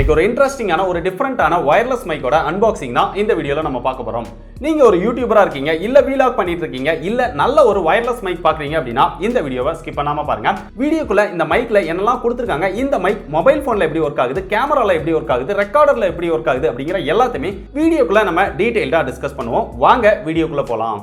இன்னைக்கு ஒரு இன்ட்ரெஸ்டிங்கான ஒரு டிஃபரெண்டான வயர்லெஸ் மைக்கோட அன்பாக்சிங் தான் இந்த வீடியோல நம்ம பார்க்க போறோம். நீங்க ஒரு யூடியூபரா இருக்கீங்க, இல்ல வீலாக் பண்ணிட்டு இருக்கீங்க, இல்ல நல்ல ஒரு வயர்லெஸ் மைக் பாக்குறீங்க அப்படின்னா இந்த வீடியோவை ஸ்கிப் பண்ணாம பாருங்க. வீடியோக்குள்ள இந்த மைக்ல என்னெல்லாம் கொடுத்திருக்காங்க, இந்த மைக் மொபைல் போன்ல எப்படி ஒர்க் ஆகுது, கேமரால எப்படி ஒர்க் ஆகுது, ரெக்கார்டர்ல எப்படி ஒர்க் ஆகுது அப்படிங்கிற எல்லாத்தையுமே வீடியோக்குள்ள நம்ம டீடைல்டா டிஸ்கஸ் பண்ணுவோம். வாங்க வீடியோக்குள்ள போலாம்.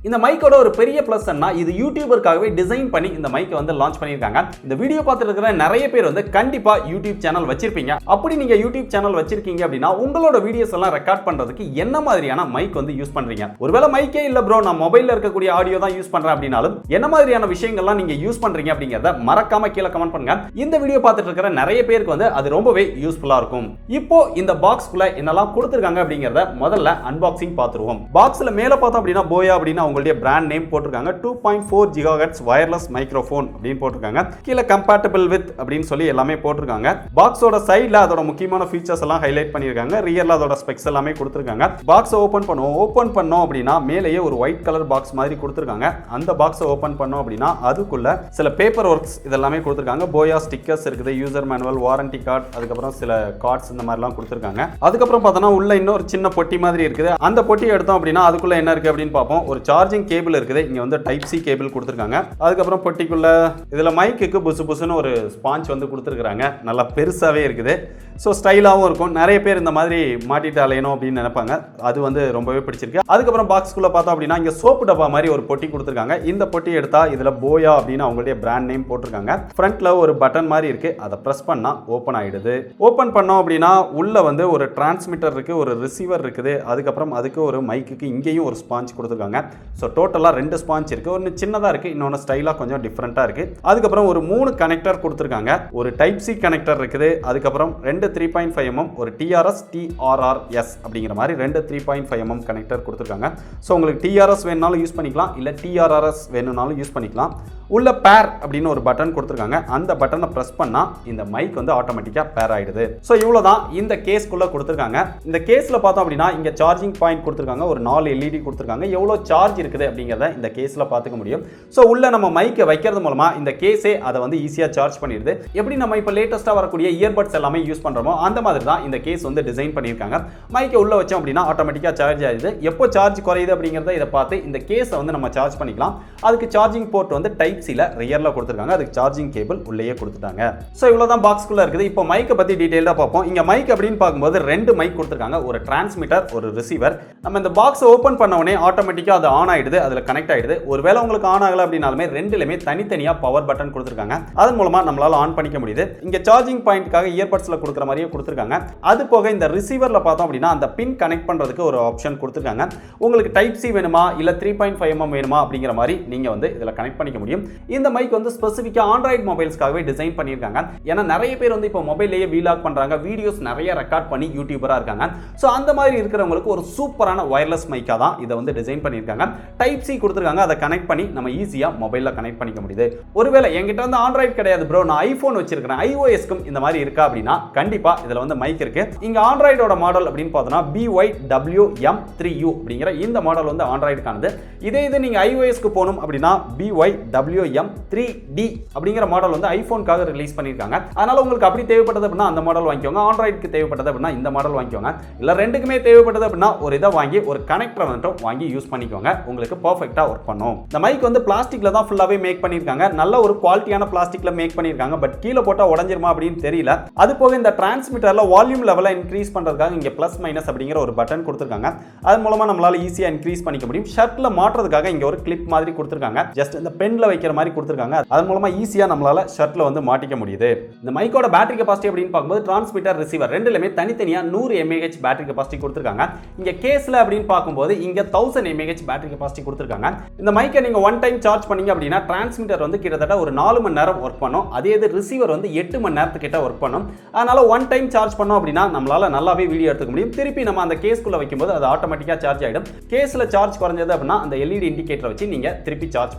இந்த மைக்கோட ஒரு பெரிய பிளஸ் என்ன, இது யூடியூபருக்காகவே டிசைன் பண்ணி இந்த மைக்கை வந்து லான்ச் பண்ணியிருக்காங்க. இந்த வீடியோ பார்த்துட்டு இருக்கிற நிறைய பேர் வந்து கண்டிப்பா யூடியூப் சேனல் வச்சிருப்பீங்க. அப்படி நீங்க யூடியூப் சேனல் வச்சிருக்கீங்க அப்படின்னா உங்களோட வீடியோஸ் எல்லாம் ரெக்கார்ட் பண்றதுக்கு என்ன மாதிரியான மைக் வந்து யூஸ் பண்றீங்க? ஒருவேளை மைக்கே இல்ல ப்ரோ, நான் மொபைல்ல இருக்கக்கூடிய ஆடியோ தான் யூஸ் பண்றேன் அப்படின்னாலும் என்ன மாதிரியான விஷயங்கள்லாம் நீங்க யூஸ் பண்றீங்க அப்படிங்கறத மறக்காம கீழே கமெண்ட் பண்ணுங்க. இந்த வீடியோ பார்த்துட்டு இருக்கிற நிறைய பேருக்கு வந்து அது ரொம்பவே யூஸ்ஃபுல்லா இருக்கும். இப்போ இந்த பாக்ஸ்க்குள்ள என்னெல்லாம் கொடுத்திருக்காங்க அப்படிங்கறத முதல்ல அன்பாக்சிங் பார்த்துருவோம். பாக்ஸ்ல மேல பார்த்தோம் அப்படின்னா போயா அப்படின்னா உங்களுடைய பிராண்ட் நேம் போட்டிருக்காங்க. 2.4 GHz வயர்லெஸ் மைக்ரோஃபோன் அப்படின்னு போட்டிருக்காங்க. கீழே கம்பேட்டபிள் வித் அப்படின்னு சொல்லி எல்லாமே போட்டிருக்காங்க. பாக்ஸோட சைடுல அதோட முக்கியமான ஃபீச்சர்ஸ் எல்லாம் ஹைலைட் பண்ணியிருக்காங்க. ரியர்ல அதோட ஸ்பெக்ஸ் எல்லாமே கொடுத்திருக்காங்க. பாக்ஸ் ஓபன் பண்ணுவோம். ஓபன் பண்ணோம் அப்படின்னா மேலேயே ஒரு ஒயிட் கலர் பாக்ஸ் மாதிரி கொடுத்திருக்காங்க. அந்த பாக்ஸை ஓபன் பண்ணோம் அப்படின்னா அதுக்குள்ள சில பேப்பர் ஒர்க்ஸ் இதெல்லாமே கொடுத்திருக்காங்க. போயா ஸ்டிக்கர்ஸ் இருக்குது, யூசர் மேனுவல், வாரண்டி கார்டு, அதுக்கப்புறம் சில கார்ட்ஸ் இந்த மாதிரிலாம் கொடுத்திருக்காங்க. அதுக்கப்புறம் பார்த்தோன்னா உள்ள இன்னொரு சின்ன பொட்டி மாதிரி இருக்குது. அந்த பொட்டி எடுத்தோம் அப்படின்னா அதுக்குள்ள என்ன இருக்கு அப்படின்னு பார்ப்போம். ஒரு சார்ஜிங் கேபிள் இருக்குது. இங்க வந்து டைப் சி கேபிள் கொடுத்திருக்காங்க. அதுக்கப்புறம் பொட்டிக்குள்ள இதுல மைக்குக்கு புசு புசுன்னு ஒரு ஸ்பாஞ்ச் வந்து கொடுத்திருக்காங்க. நல்லா பெருசாவே இருக்குது. ஸோ ஸ்டைலாகவும் இருக்கும். நிறைய பேர் இந்த மாதிரி மாட்டிட்டு அலையணும் அப்படின்னு நினைப்பாங்க. அது வந்து ரொம்பவே பிடிச்சிருக்கு. அதுக்கப்புறம் பாக்ஸ்குள்ள பார்த்தோம் அப்படின்னா இங்க சோப்பு டப்பா மாதிரி ஒரு பொட்டி கொடுத்திருக்காங்க. இந்த பொட்டி எடுத்தா இதுல போயா அப்படின்னு அவங்களுடைய பிராண்ட் நேம் போட்டிருக்காங்க. ஃப்ரண்ட்ல ஒரு பட்டன் மாதிரி இருக்கு. அதை பிரஸ் பண்ணா ஓபன் ஆயிடுது. ஓபன் பண்ணோம் அப்படின்னா உள்ள வந்து ஒரு டிரான்ஸ்மிட்டர் இருக்கு, ஒரு ரிசீவர் இருக்குது. அதுக்கப்புறம் அதுக்கு ஒரு மைக்குக்கு இங்கேயும் ஒரு ஸ்பாஞ்ச் கொடுத்திருக்காங்க. ஸோ டோட்டலா 2 ஸ்பாஞ்ச் இருக்கு. ஒன்னு சின்னதா இருக்கு, இன்னொன்னு ஸ்டைலா கொஞ்சம் டிஃபரெண்டா இருக்கு. அதுக்கப்புறம் ஒரு 3 கனெக்டர் கொடுத்திருக்காங்க. ஒரு டைப் சி கனெக்டர் இருக்குது. அதுக்கப்புறம் 2 3.5 mm, ஒரு டிஆர்எஸ் டிஆர்ஆர்எஸ் அப்படிங்கிற மாதிரி 2 3.5 mm கனெக்டர் கொடுத்திருக்காங்க. ஸோ உங்களுக்கு டிஆர்எஸ் வேணும்னாலும் யூஸ் பண்ணிக்கலாம், இல்ல டிஆர்ஆர்எஸ் வேணும்னாலும் யூஸ் பண்ணிக்கலாம். உள்ள பேர் அப்படின்னு ஒரு பட்டன் கொடுத்திருக்காங்க. அந்த பட்டனை பிரஸ் பண்ணா இந்த மைக் வந்து ஆட்டோமேட்டிக்கா பேர் ஆயிடுது. ஸோ இவ்வளவுதான் இந்த கேஸ்க்குள்ள கொடுத்திருக்காங்க. இந்த கேஸ்ல பார்த்தோம் அப்படின்னா இங்க சார்ஜிங் பாயிண்ட் கொடுத்திருக்காங்க. ஒரு 4 எல்இடி கொடுத்திருக்காங்க. எவ்வளவு சார்ஜ் இருக்குது அப்படிங்கறத இந்த கேஸ்ல பார்த்துக்க முடியும். ஸோ உள்ள நம்ம மைக்கை வைக்கிறது மூலமா இந்த கேஸே அதை வந்து ஈஸியா சார்ஜ் பண்ணிடுது. எப்படி நம்ம இப்போ லேட்டஸ்டா வரக்கூடிய இயர்பட்ஸ் எல்லாமே யூஸ் பண்றோமோ அந்த மாதிரி தான் இந்த கேஸ் வந்து டிசைன் பண்ணியிருக்காங்க. மைக்கை உள்ள வச்சோம் அப்படின்னா ஆட்டோமேட்டிக்கா சார்ஜ் ஆயிடுது. எப்போ சார்ஜ் குறையுது அப்படிங்கறத இதை பார்த்து இந்த கேஸை வந்து நம்ம சார்ஜ் பண்ணிக்கலாம். அதுக்கு சார்ஜிங் போர்ட் வந்து டைப் சில ரியர்ல கொடுத்திருக்காங்க. அதுக்கு சார்ஜிங் கேபிள் உள்ளேயே கொடுத்துட்டாங்க. சோ இவ்வளவுதான் பாக்ஸ்க்குள்ள இருக்குது. இப்போ மைக்கை பத்தி டீடைலா பார்ப்போம். இங்க மைக் அப்படின்னு பார்க்கும்போது 2 மைக் கொடுத்திருக்காங்க. ஒரு டிரான்ஸ்மிட்டர், ஒரு ரிசீவர். நம்ம இந்த பாக்ஸ் ஓபன் பண்ண உடனே ஆட்டோமேட்டிக்கா அது ஆன் ஆயிடுது, அதுல கனெக்ட் ஆயிடுது. ஒருவேளை உங்களுக்கு ஆன் ஆகல அப்படினாலுமே ரெண்டுலயுமே தனித்தனியா பவர் பட்டன் கொடுத்திருக்காங்க. அதன் மூலமா நம்மளால ஆன் பண்ணிக்க முடியுது. இங்க சார்ஜிங் பாயிண்ட்காக இயர்பட்ஸ்ல கொடுக்கிற மாதிரியே கொடுத்திருக்காங்க. அது போக இந்த ரிசீவர்ல பார்த்தோம் அப்படின்னா அந்த பின் கனெக்ட் பண்றதுக்கு ஒரு ஆப்ஷன் கொடுத்திருக்காங்க. உங்களுக்கு டைப் சி வேணுமா இல்ல 3.5 mm வேணுமா அப்படிங்கிற மாதிரி நீங்க வந்து இதுல கனெக்ட் பண்ணிக்க முடியும். இந்த மைக் வந்து ஸ்பெசிஃபிக்கா ஆண்ட்ராய்டு மொபைல்ஸ்க்காகவே டிசைன் பண்ணியிருக்காங்க. ஏன்னா நிறைய பேர் வந்து இப்போ மொபைல்லேயே வீலாக் பண்றாங்க, வீடியோஸ் நிறைய ரெக்கார்ட் பண்ணி யூடியூபரா இருக்காங்க. ஸோ அந்த மாதிரி இருக்கிறவங்களுக்கு ஒரு சூப்பரான வயர்லெஸ் மைக்கா தான் இதை வந்து டிசைன் பண்ணியிருக்காங்க. டைப் சி கொடுத்திருக்காங்க. அதை கனெக்ட் பண்ணி நம்ம ஈஸியா மொபைல்ல கனெக்ட் பண்ணிக்க முடியுது. ஒருவேளை என்கிட்ட வந்து ஆண்ட்ராய்டு கிடையாது ப்ரோ, நான் ஐபோன் வச்சிருக்கேன், iOS-க்கும் இந்த மாதிரி இருக்கா அப்படின்னா கண்டிப்பா இதுல வந்து மைக் இருக்கு. இங்க ஆண்ட்ராய்டோட மாடல் அப்படின்னு பார்த்தோம்னா BYWM3U அப்படிங்கிற இந்த மாடல் வந்து ஆண்ட்ராய்டுக்கானது. இதே இது நீங்க iOS-க்கு போகணும் அப்படின்னா BYWM3D அப்படிங்கிற மாடல் வந்து ஐபோனுக்காக ரிலீஸ் பண்ணியிருக்காங்க. அதனால உங்களுக்கு அப்படி தேவைப்பட்டது அப்படின்னா அந்த மாடல் வாங்கிக்கோங்க. ஆண்ட்ராய்டுக்கு தேவைப்பட்டது அப்படின்னா இந்த மாடல் வாங்கிக்கோங்க. இல்ல ரெண்டுக்குமே தேவைப்பட்டது அப்படின்னா ஒரு இதை வாங்கி ஒரு கனெக்டர் மட்டும் வாங்கி யூஸ் பண்ணிக்கோங்க. உங்களுக்கு பெர்ஃபெக்ட்டா ஒர்க் பண்ணும். இந்த மைக் வந்து பிளாஸ்டிக்ல தான் ஃபுல்லாவே மேக் பண்ணியிருக்காங்க. நல்ல ஒரு குவாலிட்டியான பிளாஸ்டிக்ல மேக் பண்ணியிருக்காங்க. பட் கீழே போட்டா உடைஞ்சிருமா அப்படின்னு தெரியல. அது போக இந்த டிரான்ஸ்மிட்டர்ல வால்யூம் லெவலை இன்க்ரீஸ் பண்றதுக்காக இங்க பிளஸ் மைனஸ் அப்படிங்கிற ஒரு பட்டன் கொடுத்திருக்காங்க. அது மூலமா நம்மளால ஈஸியா இன்க்ரீஸ் பண்ணிக்க முடியும். ஷர்ட்ல மாட்டுறதுக்காக இங்க ஒரு கிளிப் மாதிரி கொடுத்திருக்காங்க. ஜஸ்ட் இந்த பென்ல வைக்கிற மாதிரி கொடுத்திருக்காங்க. அது மூலமா ஈஸியா நம்மளால ஷர்ட்ல வந்து மாட்டிக்க முடியுது. இந்த மைக்கோட பேட்டரி கெபாசிட்டி அப்படின்னு பார்க்கும்போது டிரான்ஸ்மிட்டர், ரிசீவர் ரெண்டுலயுமே தனித்தனியா 100 mAh பேட்டரி கெபாசிட்டி கொடுத்திருக்காங்க. இங்க கேஸ்ல அப்படின்னு பார்க்கும்போது இங்க 1000 mAh பேட்டரி கெபாசிட்டி கொடுத்திருக்காங்க. இந்த மைக்கை நீங்க ஒன் டைம் சார்ஜ் பண்ணீங்க அப்படின்னா டிரான்ஸ்மிட்டர் வந்து கிட்டத்தட்ட ஒரு 4 மணி நேரம் ஒர்க் பண்ணும். அதே இது ரிசீவர் வந்து 8 மணி நேரத்துக்கிட்ட ஒர்க் பண்ணும். அதனால ஒன் டைம் சார்ஜ் பண்ணோம் அப்படின்னா நம்மளால நல்லாவே வீடியோ எடுத்துக்க முடியும். திருப்பி நம்ம அந்த கேஸ்க்குள்ள வைக்கும்போது அது ஆட்டோமேட்டிக்கா சார்ஜ் ஆயிடும். கேஸ்ல சார்ஜ் குறைஞ்சது அப்படின்னா அந்த எல்இடி இண்டிகேட்டர் வச்சு நீங்க திருப்பி சார்ஜ்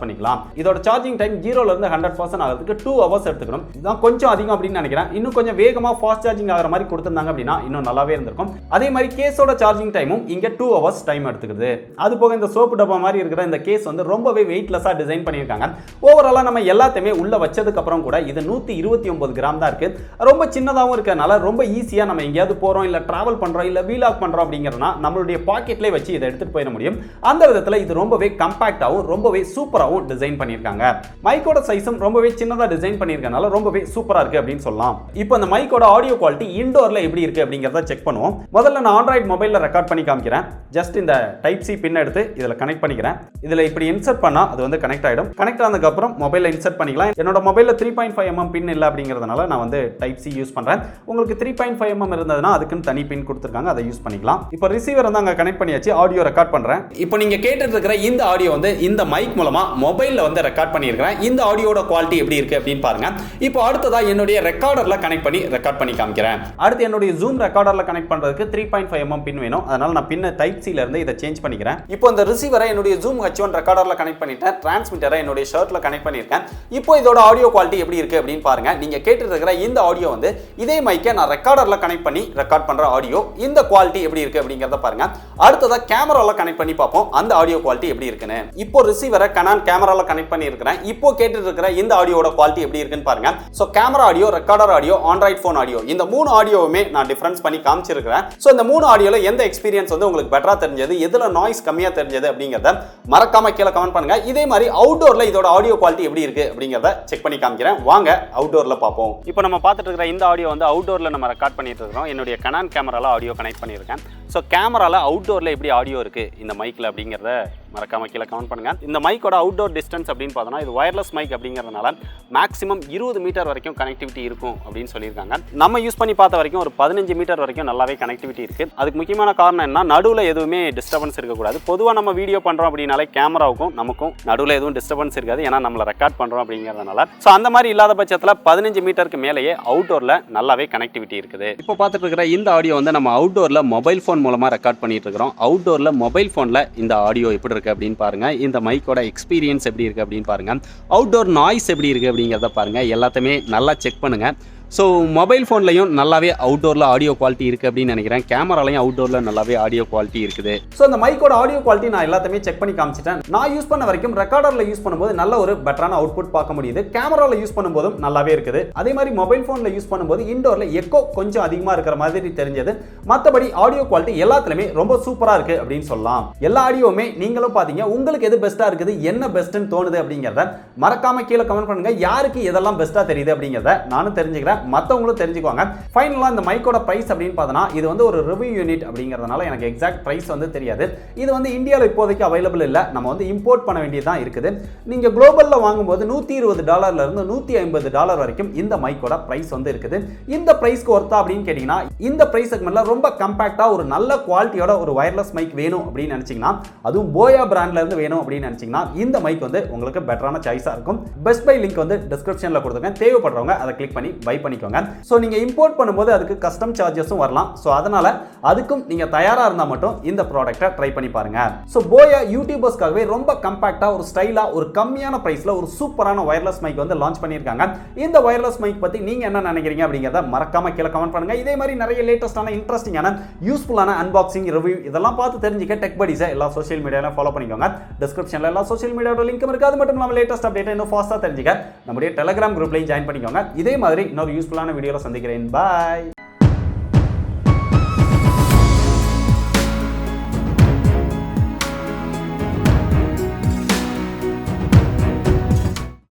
பண்ணிக்கலாம். இதோட சார்ஜிங் டைம் 0ல இருந்து 100% ஆகிறதுக்கு 2 hours எடுத்துக்கணும். இதுதான் கொஞ்சம் அதிகம் அப்படின்னு நினைக்கிறேன். இன்னும் கொஞ்சம் வேகமா ஃபாஸ்ட் சார்ஜிங் ஆகிற மாதிரி கொடுத்திருந்தாங்க அப்படின்னா இன்னும் நல்லாவே இருந்திருக்கும். அதே மாதிரி கேஸோட சார்ஜிங் டைமும் இங்க 2 hours டைம் எடுத்துக்குது. அது போக இந்த சோப்பு டப்பா டப்பா மாதிரி இருக்கிற இந்த கேஸ் வந்து ரொம்பவே வெயிட்லெஸ்ஸாக டிசைன் பண்ணியிருக்காங்க. ஓவராலாக நம்ம எல்லாத்தையுமே உள்ள வச்சதுக்கு அப்புறம் கூட இது 129 கிராம் தான் இருக்கு. ரொம்ப சின்னதாகவும் இருக்கிறதுனால ரொம்ப ஈஸியாக நம்ம எங்கேயாவது போகிறோம், இல்லை டிராவல் பண்ணுறோம், இல்லை வீலாக் பண்ணுறோம் அப்படிங்கிறதுனா நம்மளுடைய பாக்கெட்லேயே வச்சு இதை எடுத்துகிட்டு போயிட முடியும். அந்த விதத்தில் இது ரொம்பவே கம்பேக்டாகவும் ரொம்பவே சூப்பராகவும் டிசைன் பண்ணியிருக்காங்க. மைக்கோட சைஸும் ரொம்பவே சின்னதாக டிசைன் பண்ணியிருக்கனால ரொம்பவே சூப்பராக இருக்கு அப்படின்னு சொல்லலாம். இப்போ அந்த மைக்கோட ஆடியோ குவாலிட்டி இன்டோரில் எப்படி இருக்கு அப்படிங்கிறத செக் பண்ணுவோம். முதல்ல நான் ஆண்ட்ராய்டு மொபைலில் ரெக்கார்ட் பண்ணி காமிக்கிறேன். ஜஸ்ட் இந்த டைப் சி பின் எடுத்து இதில் கனெக்ட் பண்ணிக்கிறேன். இதில் இப்படி இன்சர்ட் பண்ணால் அது வந்து கனெக்ட் ஆகிடும். கனெக்ட் ஆனதுக்கப்புறம் மொபைலில் இன்சர்ட் பண்ணிக்கலாம். என்னோட மொபைலில் 3.5mm பின் இல்லை அப்படிங்கிறதுனால நான் வந்து டைப் சி யூஸ் பண்ணுறேன். உங்களுக்கு 3.5mm இருந்ததுன்னா அதுக்குன்னு தனி பின் கொடுத்துருக்காங்க, அதை யூஸ் பண்ணிக்கலாம். இப்போ ரிசீவர் வந்து அங்கே கனெக்ட் பண்ணியாச்சு, ஆடியோ ரெக்கார்ட் பண்ணுறேன். இப்போ நீங்கள் கேட்டுட்டு இருக்கிற இந்த ஆடியோ வந்து இந்த மைக் மூலமா மொபைலில் வந்து ரெக்கார்ட் பண்ணியிருக்கிறேன். இந்த ஆடியோட குவாலிட்டி எப்படி இருக்கு அப்படின்னு பாருங்க. இப்போ அடுத்ததா என்னுடைய ரெக்கார்டர்ல கனெக்ட் பண்ணி ரெக்கார்ட் பண்ணி காமிக்கிறேன். அடுத்து என்னுடைய ஜூம் ரெக்கார்டர்ல கனெக்ட் பண்றதுக்கு 3.5mm பின் வேணும். அதனால நான் பின்னை டைப் சி ல இருந்து இதை சேஞ்ச் பண்ணிக்கிறேன். இப்போ இந்த ரிசீவரை என்னுடைய ஜூம் H1 ரெக்கார்டர்ல கனெக்ட் பண்ணிட்டேன். டிரான்ஸ்மிட்டரை என்னுடைய ஷர்ட்ல கனெக்ட் பண்ணியிருக்கேன். இப்போ இதோட ஆடியோ குவாலிட்டி எப்படி இருக்கு அப்படின்னு பாருங்க. நீங்க கேட்டுட்டு இருக்கிற இந்த ஆடியோ வந்து இதே மைக்கை நான் ரெக்கார்டர்ல கனெக்ட் பண்ணி ரெக்கார்ட் பண்ற ஆடியோ. இந்த குவாலிட்டி எப்படி இருக்கு அப்படிங்கறத பாருங்க. அடுத்ததா கேமரால கனெக்ட் பண்ணி பார்ப்போம் அந்த ஆடியோ குவாலிட்டி எப்படி இருக்குன்னு. இப்போ ரிசீவரை Canon கேமரால கனெக்ட் பண்ணி இருக்கிறேன். இப்போ கேட்டுட்டு இருக்கிற இந்த ஆடியோட குவாலிட்டி எப்படி இருக்குன்னு பாருங்க. So camera audio, recorder audio, Android phone audio, இந்த மூணு ஆடியோவுமே நான் டிஃபரன்ஸ் பண்ணி காமிச்சிருக்கிறேன். சோ இந்த மூணு ஆடியோல எந்த எக்ஸ்பீரியன்ஸ் வந்து உங்களுக்கு பெட்டரா தெரிஞ்சது, எதுல நாய்ஸ் கம்மியா தெரிஞ்சது அப்படிங்கறத மறக்காம கீழே கமெண்ட் பண்ணுங்க. இதே மாதிரி அவுட்டோர்ல இதோட ஆடியோ குவாலிட்டி எப்படி இருக்கு அப்படிங்கறத செக் பண்ணி காமிக்கிறேன். வாங்க அவுட்டோர்ல பார்ப்போம். இப்போ நம்ம பார்த்துட்டு இருக்கிற இந்த ஆடியோ வந்து அவுட்டோர்ல நம்ம ரெக்கார்ட் பண்ணிட்டு இருக்கோம். என்னுடைய Canon கேமரால ஆடியோ கனெக்ட் பண்ணியிருக்கேன். ஸோ கேமரால அவுட்டோர்ல எப்படி ஆடியோ இருக்கு இந்த மைக்ல அப்படிங்கறத மறக்காம கீழே கமெண்ட் பண்ணுங்க. இந்த மைக்கோட அவுட்டோர் டிஸ்டன்ஸ் அப்படின்னு பார்த்தோம்னா இது வயர்லெஸ் மைக் அப்படிங்கிறதுனால மேக்ஸிமம் 20 மீட்டர் வரைக்கும் கனெக்டிவிட்டி இருக்கும் அப்படின்னு சொல்லியிருக்காங்க. நம்ம யூஸ் பண்ணி பார்த்த வரைக்கும் ஒரு 15 மீட்டர் வரைக்கும் நல்லாவே கனெக்டிவிட்டி இருக்கு. அதுக்கு முக்கியமான காரணம் என்ன, நடுவில் எதுவுமே டிஸ்டர்பன்ஸ் இருக்கக்கூடாது. பொதுவாக நம்ம வீடியோ பண்ணுறோம் அப்படின்னாலே கேமராவுக்கும் நமக்கும் நடுவில் எதுவும் டிஸ்டர்பன்ஸ் இருக்காது, ஏன்னா நம்மளை ரெக்கார்ட் பண்ணுறோம் அப்படிங்கிறதுனால. ஸோ அந்த மாதிரி இல்லாத பட்சத்தில் 15 மீட்டருக்கு மேலேயே அவுட்டோரில் நல்லாவே கனெக்டிவிட்டி இருக்குது. இப்போ பார்த்துட்டு இருக்கிற இந்த ஆடியோ வந்து நம்ம அவுட்டோரில் மொபைல் ஃபோன் மூலமாக ரெக்கார்ட் பண்ணிட்டு இருக்கிறோம். அவுட்டோரில் மொபைல் ஃபோனில் இந்த ஆடியோ எப்படி இருக்கு அப்படின்னு பாருங்க. இந்த மைக்கோட எக்ஸ்பீரியன்ஸ் எப்படி இருக்கு அப்படின்னு பாருங்க. அவுட்டோர் நாய்ஸ் எப்படி இருக்கு அப்படிங்கிறத பாருங்க. எல்லாத்தையுமே நல்லா செக் பண்ணுங்க. ஸோ மொபைல் ஃபோன்லையும் நல்லாவே அவுட்டோரில் ஆடியோ குவாலிட்டி இருக்குது அப்படின்னு நினைக்கிறேன். கேமராலையும் அவுட்டோரில் நல்லாவே ஆடியோ குவாலிட்டி இருக்குது. ஸோ இந்த மைக்கோட ஆடியோ குவாலிட்டி நான் எல்லாத்தையுமே செக் பண்ணி காமிச்சிட்டேன். நான் யூஸ் பண்ண வரைக்கும் ரெக்கார்டரில் யூஸ் பண்ணும்போது நல்ல ஒரு பெட்டரான அவுட்புட் பார்க்க முடியுது. கேமராவில் யூஸ் பண்ணும்போதும் நல்லாவே இருக்குது. அதே மாதிரி மொபைல் ஃபோனில் யூஸ் பண்ணும்போது இன்டோரில் எக்கோ கொஞ்சம் அதிகமாக இருக்கிற மாதிரி தெரிஞ்சது. மற்றபடி ஆடியோ குவாலிட்டி எல்லாத்துலையுமே ரொம்ப சூப்பராக இருக்குது அப்படின்னு சொல்லலாம். எல்லா ஆடியோவுமே நீங்களும் பார்த்தீங்க, உங்களுக்கு எது பெஸ்ட்டாக இருக்குது, என்ன பெஸ்ட்டுன்னு தோணுது அப்படிங்கிறத மறக்காம கீழே கமெண்ட் பண்ணுங்க. யாருக்கு எதெல்லாம் பெஸ்ட்டாக தெரியுது அப்படிங்கிறத நானும் தெரிஞ்சுக்கிறேன், மற்றவங்களும் தெரிஞ்சுக்குவாங்க. ஃபைனலாக இந்த மைக்கோட பிரைஸ் அப்படின்னு பார்த்தோன்னா இது வந்து ஒரு ரிவ்யூ யூனிட் அப்படிங்கிறதுனால எனக்கு எக்ஸாக்ட் பிரைஸ் வந்து தெரியாது. இது வந்து இந்தியாவில் இப்போதைக்கு அவைலபிள் இல்லை, நம்ம வந்து இம்போர்ட் பண்ண வேண்டியதான் இருக்குது. நீங்கள் குளோபலில் வாங்கும்போது $120 இருந்து $150 வரைக்கும் இந்த மைக்கோட பிரைஸ் வந்து இருக்குது. இந்த பிரைஸ்க்கு ஒர்த்தா அப்படின்னு கேட்டிங்கன்னா, இந்த பிரைஸ் செக்மெண்ட்ல ரொம்ப கம்பேக்டாக ஒரு நல்ல குவாலிட்டியோட ஒரு வயர்லெஸ் மைக் வேணும் அப்படின்னு நினச்சிங்கன்னா, அதுவும் போயா பிராண்ட்ல இருந்து வேணும் அப்படின்னு நினச்சிங்கன்னா இந்த மைக் வந்து உங்களுக்கு பெட்டரான சாய்ஸாக இருக்கும். பெஸ்ட் பை லிங்க் வந்து டிஸ்கிரிப்ஷனில் கொடுத்துருக்கேன், தேவைப்படுறவங்க அதை கிளிக் பண்ணி பை பண்ணிக்கோங்க. சோ நீங்க இம்போர்ட் பண்ணும்போது அதுக்கு கஸ்டம் சார்ஜஸும் வரலாம். சோ அதனால அதுக்கும் நீங்க தயாரா இருந்தா மட்டும் இந்த ப்ராடக்ட்டை ட்ரை பண்ணி பாருங்க. சோ போயா யூடியூபர்ஸ்க்காகவே ரொம்ப கம்பாக்ட்டா ஒரு ஸ்டைலா ஒரு கம்மியான பிரைஸ்ல ஒரு சூப்பரான வயர்லெஸ் மைக் வந்து லான்ச் பண்ணிருக்காங்க. இந்த வயர்லெஸ் மைக் பத்தி நீங்க என்ன நினைக்கிறீங்க அப்படிங்கறத மறக்காம கீழ கமெண்ட் பண்ணுங்க. இதே மாதிரி நிறைய லேட்டஸ்டான இன்ட்ரஸ்டிங்கான யூஸ்ஃபுல்லான அன்பாக்சிங் ரிவ்யூ இதெல்லாம் பார்த்து தெரிஞ்சுக்க டெக் படீஸை எல்லா சோஷியல் மீடியால ஃபாலோ பண்ணிக்கோங்க. டிஸ்கிரிப்ஷன்ல எல்லா சோஷியல் மீடியாவோட லிங்க்கும் இருக்கு. அது மட்டும் இல்லாம லேட்டஸ்ட் அப்டேட் இன்னும் ஃபாஸ்டா தெரிஞ்சுக்க நம்முடைய டெலிகிராம் குரூப்லயும் ஜாயின் பண்ணிக்கோங்க. இதே மாதிரி இன்னொரு யூஸ்ஃபுல்லான வீடியோல சந்திக்கிறேன். பாய்.